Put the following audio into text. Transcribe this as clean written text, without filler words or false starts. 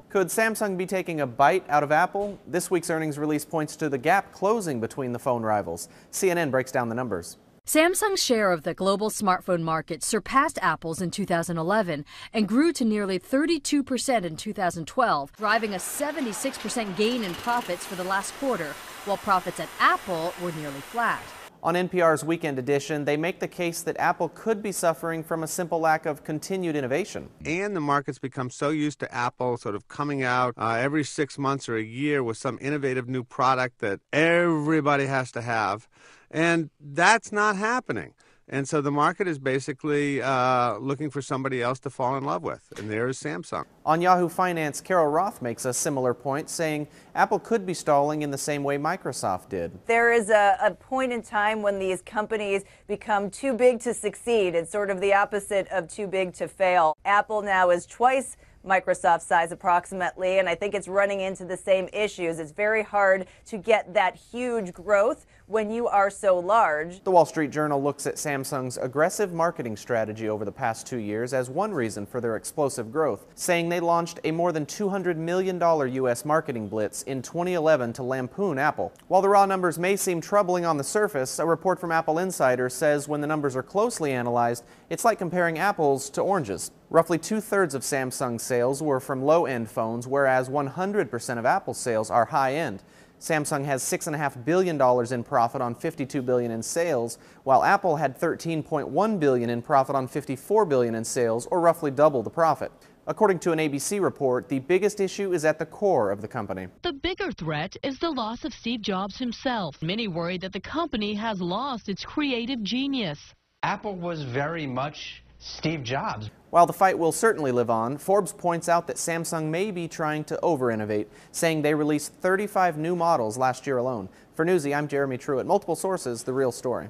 Could Samsung be taking a bite out of Apple? This week's earnings release points to the gap closing between the phone rivals. CNN breaks down the numbers. Samsung's share of the global smartphone market surpassed Apple's in 2011 and grew to nearly 32% in 2012, driving a 76% gain in profits for the last quarter, while profits at Apple were nearly flat. On NPR's Weekend Edition, they make the case that Apple could be suffering from a simple lack of continued innovation. And the market's become so used to Apple sort of coming out every 6 months or a year with some innovative new product that everybody has to have. And that's not happening. And so the market is basically looking for somebody else to fall in love with, and there is Samsung. On Yahoo Finance, Carol Roth makes a similar point, saying Apple could be stalling in the same way Microsoft did. There is a point in time when these companies become too big to succeed. It's sort of the opposite of too big to fail. Apple now is twice Microsoft size approximately, and I think it's running into the same issues. It's very hard to get that huge growth when you are so large. The Wall Street Journal looks at Samsung's aggressive marketing strategy over the past 2 years as one reason for their explosive growth, saying they launched a more than $200 million U.S. marketing blitz in 2011 to lampoon Apple. While the raw numbers may seem troubling on the surface, a report from Apple Insider says when the numbers are closely analyzed, it's like comparing apples to oranges. Roughly 2/3 of Samsung's sales were from low-end phones, whereas 100% of Apple's sales are high-end. Samsung has $6.5 billion in profit on $52 billion in sales, while Apple had $13.1 billion in profit on $54 billion in sales, or roughly double the profit. According to an ABC report, the biggest issue is at the core of the company. The bigger threat is the loss of Steve Jobs himself. Many worry that the company has lost its creative genius. Apple was very much Steve Jobs. While the fight will certainly live on, Forbes points out that Samsung may be trying to over-innovate, saying they released 35 new models last year alone. For Newsy, I'm Jeremy Truitt. Multiple sources, The Real Story.